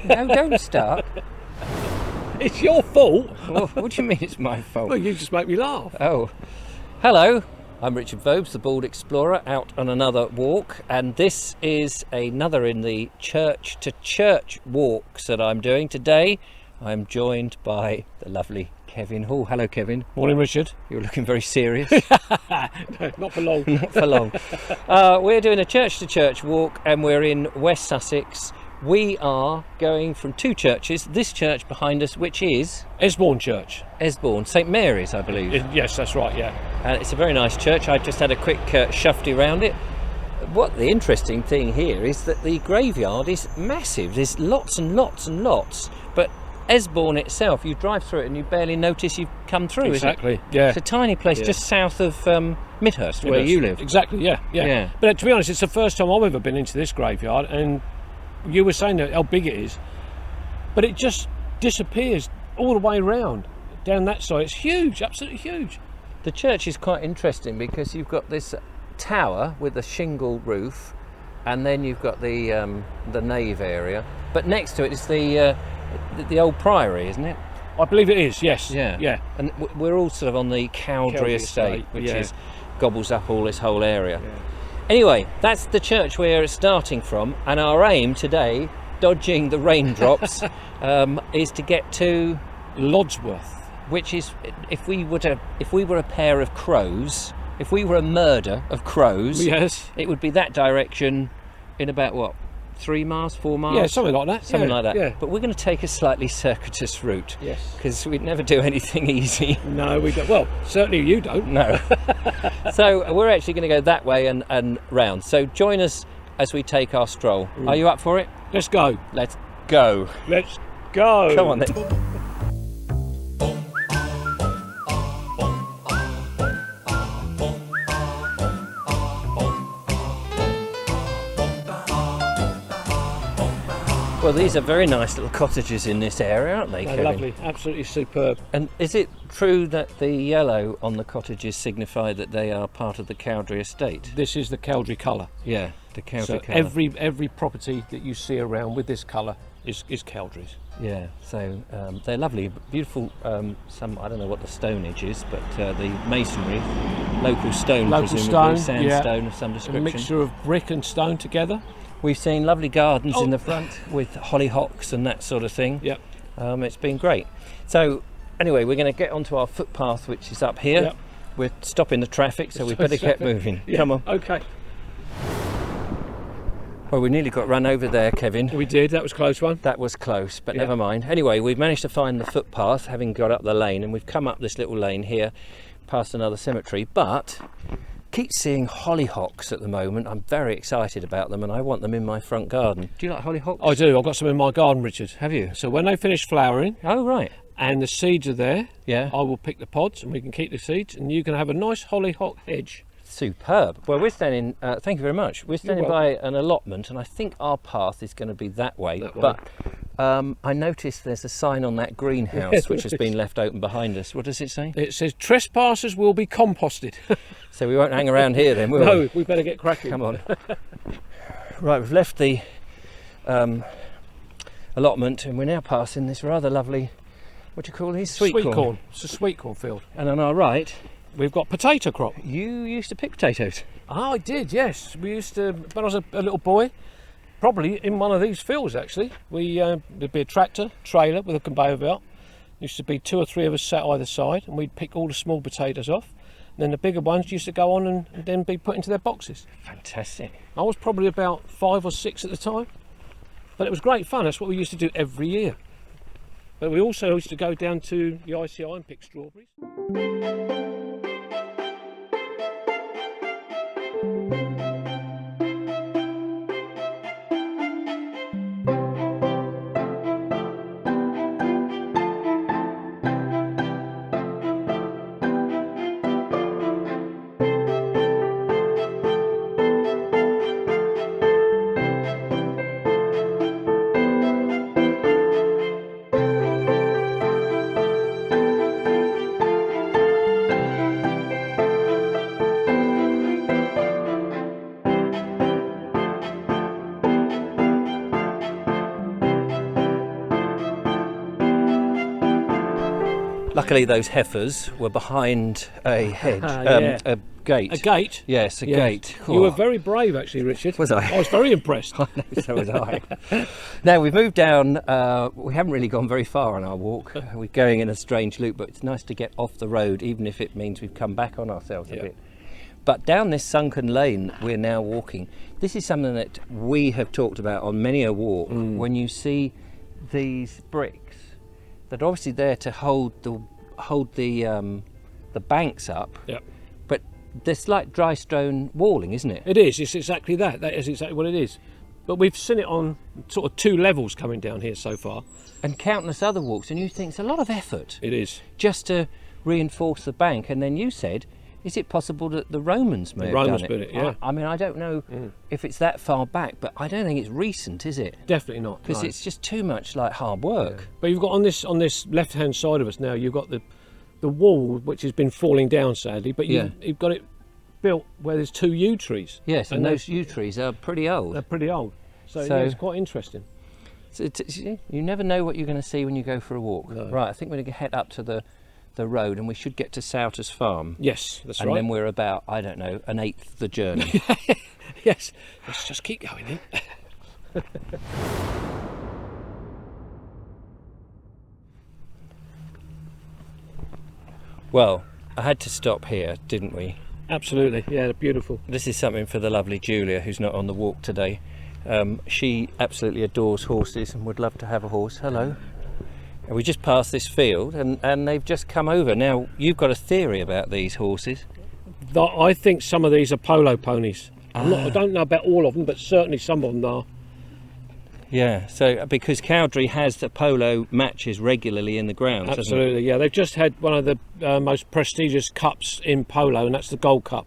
No, don't start. It's your fault. Well, what do you mean it's my fault? Well, you just make me laugh. Oh, hello. I'm Richard Vobes, the Bald Explorer, out on another walk, and this is another in the church to church walks that I'm doing today. I'm joined by the lovely Kevin Hall. Hello, Kevin. Morning, Richard. You're looking very serious. No, not for long. Not for long. We're doing a church to church walk, and we're in West Sussex. We are going from two churches. This church behind us, which is Easebourne Church. Easbourne, St Mary's, I believe. Yes, that's right, yeah. It's a very nice church. I just had a quick shufty around it. What the interesting thing here is that the graveyard is massive. There's lots and lots and lots. But Easbourne itself, you drive through it and you barely notice you've come through. Exactly, yeah. It's a tiny place just south of Midhurst, where you live. Exactly, yeah. But to be honest, it's the first time I've ever been into this graveyard, and you were saying that how big it is, but it just disappears all the way around down that side. It's huge, absolutely huge. The church is quite interesting because you've got this tower with a shingle roof, and then you've got the nave area, but next to it is the old priory, isn't it? I believe it is, yes. Yeah. And we're all sort of on the Cowdrey estate, which gobbles up all this whole area. Yeah. Anyway, that's the church we're starting from, and our aim today, dodging the raindrops, is to get to Lodsworth, which is, if we were a pair of crows, if we were a murder of crows, yes, it would be that direction in about what, 3 miles, 4 miles? Yeah, something like that. Something like that. Yeah. But we're going to take a slightly circuitous route. Yes. Because we'd never do anything easy. No, we don't. Well, certainly you don't. No. So we're actually going to go that way and round. So join us as we take our stroll. Are you up for it? Let's go. Let's go. Let's go. Come on then. Well, these are very nice little cottages in this area, aren't they, They're Kevin? lovely, absolutely superb. And is it true that the yellow on the cottages signify that they are part of the Cowdrey estate? This is the Cowdrey colour. Yeah, the Cowdrey So colour. every property that you see around with this colour is Cowdrey's. Yeah, so they're lovely, beautiful. Some, I don't know what the stonage is, but the masonry, local stone, presumably sandstone of some description. A mixture of brick and stone together. We've seen lovely gardens in the front with hollyhocks and that sort of thing. Yep. It's been great. So anyway, we're going to get onto our footpath, which is up here. Yep. We're stopping the traffic, so we better get moving. Yeah. Come on. Okay. Well, we nearly got run over there, Kevin. We did, that was a close one. That was close, but never mind. Anyway, we've managed to find the footpath, having got up the lane, and we've come up this little lane here, past another cemetery, but keep seeing hollyhocks at the moment. I'm very excited about them, and I want them in my front garden. Do you like hollyhocks? I do, I've got some in my garden, Richard. Have you? So when they finish flowering, Oh, right. and the seeds are there, Yeah. I will pick the pods and we can keep the seeds, and you can have a nice hollyhock hedge. Superb. Well, we're standing, thank you very much. We're standing You're by an allotment, and I think our path is going to be that way. But I noticed there's a sign on that greenhouse which has been left open behind us. What does it say? It says trespassers will be composted. So we won't hang around here then, will we? No, we better get cracking. Come on. Right, we've left the allotment, and we're now passing this rather lovely, what do you call these? Sweetcorn. It's a sweetcorn field. And on our right, We've got potato crop. you used to pick potatoes. Oh, I did, yes. We used to, when I was a little boy, probably in one of these fields actually. There'd be a tractor, trailer with a conveyor belt. Used to be 2 or 3 of us sat either side, and we'd pick all the small potatoes off. And then the bigger ones used to go on and then be put into their boxes. Fantastic. I was probably about 5 or 6 at the time, but it was great fun. That's what we used to do every year. But we also used to go down to the ICI and pick strawberries. Luckily, those heifers were behind a hedge, Yeah. a gate. A gate? Yes, a Yes. gate. You were very brave, actually, Richard. Was I? I was very impressed. I know, so was I. Now we've moved down. We haven't really gone very far on our walk. We're going in a strange loop, but it's nice to get off the road, even if it means we've come back on ourselves a bit. But down this sunken lane we're now walking. This is something that we have talked about on many a walk. When you see these bricks that are obviously there to hold the banks up. Yep. But there's like dry stone walling, isn't it? It is. It's exactly that. That is exactly what it is. But we've seen it on sort of 2 levels coming down here so far. And countless other walks, and you think it's a lot of effort. It is. Just to reinforce the bank. And then you said, is it possible that the Romans may have done it? Romans built it, yeah. I mean, I don't know if it's that far back, but I don't think it's recent, is it? Definitely not. Because no. it's just too much like hard work. Yeah. But you've got on this left-hand side of us now, you've got the wall, which has been falling down sadly, but you've got it built where there's 2 yew trees. Yes, and those yew trees are pretty old. They're pretty old. So So- yeah, it's quite interesting. So you never know what you're going to see when you go for a walk. No. Right, I think we're going to head up to the road, and we should get to Souters Farm. Yes, that's And right. then we're about, I don't know, an eighth the journey. Yes, let's just keep going then. Well, I had to stop here, didn't we? Absolutely, yeah, they're beautiful. This is something for the lovely Julia, who's not on the walk today. She absolutely adores horses and would love to have a horse. Hello. And we just passed this field, and they've just come over. Now, you've got a theory about these horses. I think some of these are polo ponies. I don't know about all of them, but certainly some of them are. Yeah, so because Cowdrey has the polo matches regularly in the grounds. hasn't it? Absolutely, yeah. They've just had one of the most prestigious cups in polo, and that's the Gold Cup.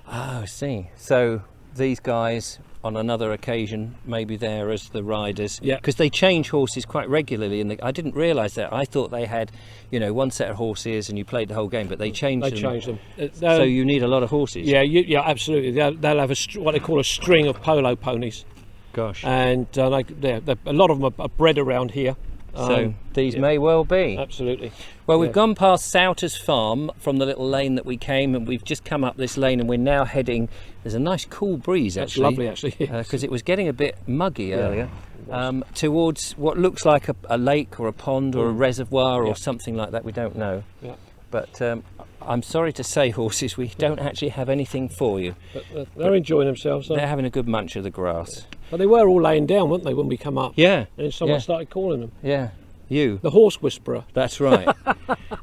Oh, I see. So these guys, on another occasion, may be there as the riders. Yeah. Because they change horses quite regularly. I didn't realise that. I thought they had, one set of horses and you played the whole game, but they changed They them. changed them. So you need a lot of horses. Yeah, yeah, absolutely. They'll have what they call a string of polo ponies, Gosh. and a lot of them are bred around here. So these may well be. Absolutely. Well, we've gone past Souters Farm from the little lane that we came, and we've just come up this lane, and we're now heading. There's a nice cool breeze That's actually. lovely, actually. Because it was getting a bit muggy earlier. Towards what looks like a lake or a pond or a reservoir or something like that. We don't know. Yeah. But I'm sorry to say, horses, we don't actually have anything for you. But they're enjoying themselves. They're having a good munch of the grass. But they were all laying down, weren't they, when we come up? Yeah. And then someone started calling them. Yeah. You. The horse whisperer. That's right.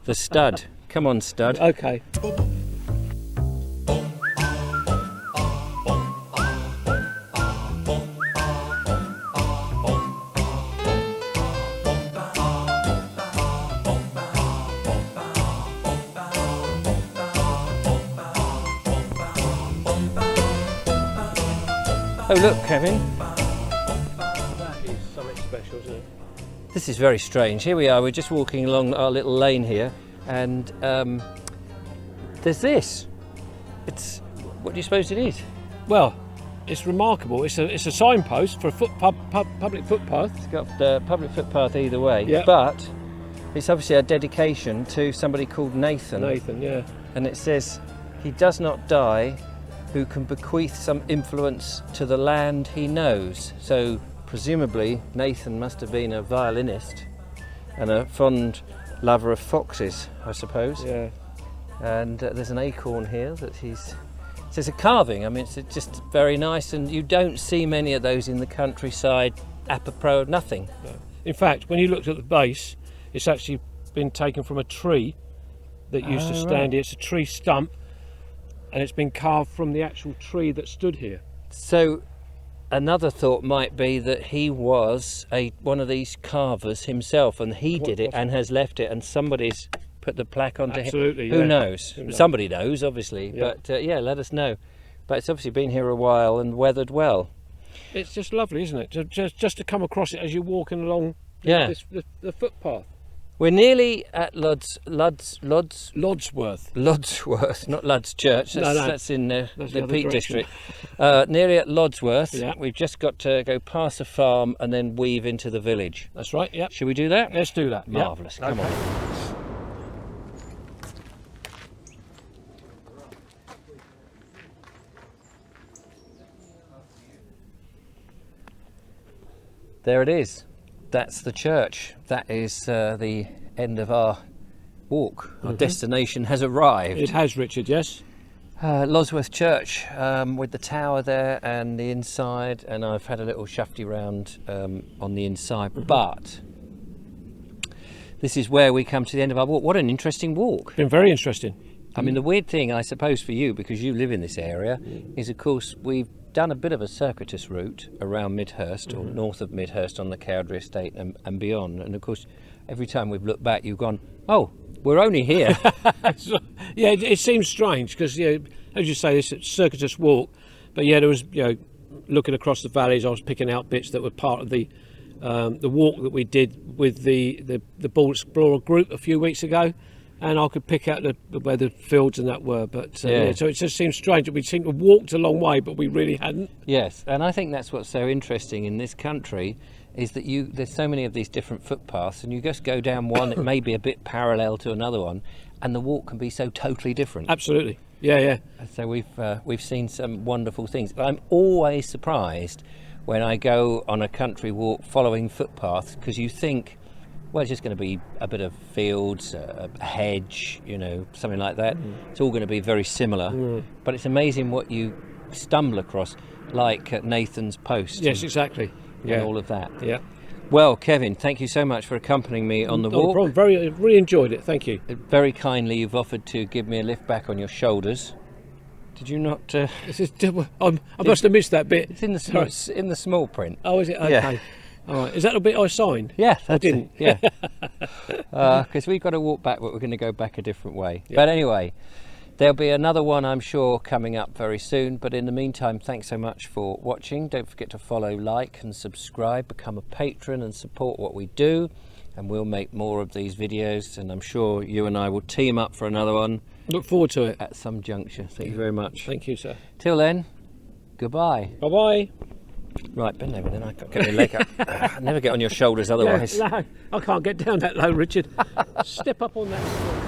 The stud. Come on, stud. Okay. Oh, look, Kevin. That is something special, isn't it? This is very strange. Here we are, we're just walking along our little lane here, and there's this. What do you suppose it is? Well, it's remarkable. It's a signpost for a public footpath. It's got the public footpath either way, Yeah. but it's obviously a dedication to somebody called Nathan. Nathan, yeah. And it says, "He does not die who can bequeath some influence to the land he knows." So presumably Nathan must have been a violinist and a fond lover of foxes, I suppose. Yeah. And there's an acorn here that it's a carving. I mean, it's just very nice, and you don't see many of those in the countryside. Apropos of nothing. In fact, when you looked at the base, it's actually been taken from a tree that used to stand right. here. It's a tree stump, and it's been carved from the actual tree that stood here. So another thought might be that he was one of these carvers himself, and he did it and has left it, and somebody's put the plaque onto Absolutely, him. Who yeah. knows? Who knows? Somebody knows, obviously. Yeah. But let us know. But it's obviously been here a while and weathered well. It's just lovely, isn't it? Just to come across it as you're walking along Yeah. the footpath. We're nearly at Lodsworth, not Lud's Church. That's in the other Peak direction. District. Nearly at Lodsworth. Yeah. We've just got to go past a farm and then weave into the village. That's right, yeah. Should we do that? Let's do that. Marvellous. Come on. there it is. That's the church. That is the end of our walk. Our destination has arrived. It has, Richard, yes. Lodsworth Church, with the tower there and the inside, and I've had a little shafty round on the inside, but this is where we come to the end of our walk. What an interesting walk. Been very interesting. I mean, the weird thing, I suppose, for you, because you live in this area, is, of course, we've done a bit of a circuitous route around Midhurst, or north of Midhurst on the Cowdray estate and beyond. And, of course, every time we've looked back, you've gone, oh, we're only here. Yeah, it seems strange because, as you say, this circuitous walk. But yeah, there was, looking across the valleys, I was picking out bits that were part of the walk that we did with the Bold Explorer group a few weeks ago, and I could pick out where the fields and that were. But so it just seems strange that we seem to have walked a long way, but we really hadn't. Yes, and I think that's what's so interesting in this country, is that there's so many of these different footpaths, and you just go down one that may be a bit parallel to another one, and the walk can be so totally different. Absolutely, yeah. So we've seen some wonderful things. I'm always surprised when I go on a country walk following footpaths, because you think, well, it's just going to be a bit of fields, a hedge, something like that. It's all going to be very similar, but it's amazing what you stumble across, like Nathan's Post. Yes, exactly. And all of that. Yeah. Well, Kevin, thank you so much for accompanying me on the walk. No problem. Really enjoyed it. Thank you. Very kindly, you've offered to give me a lift back on your shoulders. Did you not? I must have missed that bit. It's in the small print. Oh, is it? Okay. Yeah. All right. Is that the bit I signed? Yeah, I didn't. Yeah. Because we've got to walk back, but we're going to go back a different way. Yeah. But anyway, there'll be another one, I'm sure, coming up very soon. But in the meantime, thanks so much for watching. Don't forget to follow, like and subscribe, become a patron and support what we do. And we'll make more of these videos. And I'm sure you and I will team up for another one. Look forward to it. At some juncture. Thank you very much. Thank you, sir. Till then, goodbye. Bye-bye. Right, bend over then. I can't get my leg up. I never get on your shoulders otherwise. No, I can't get down that low, Richard. Step up on that.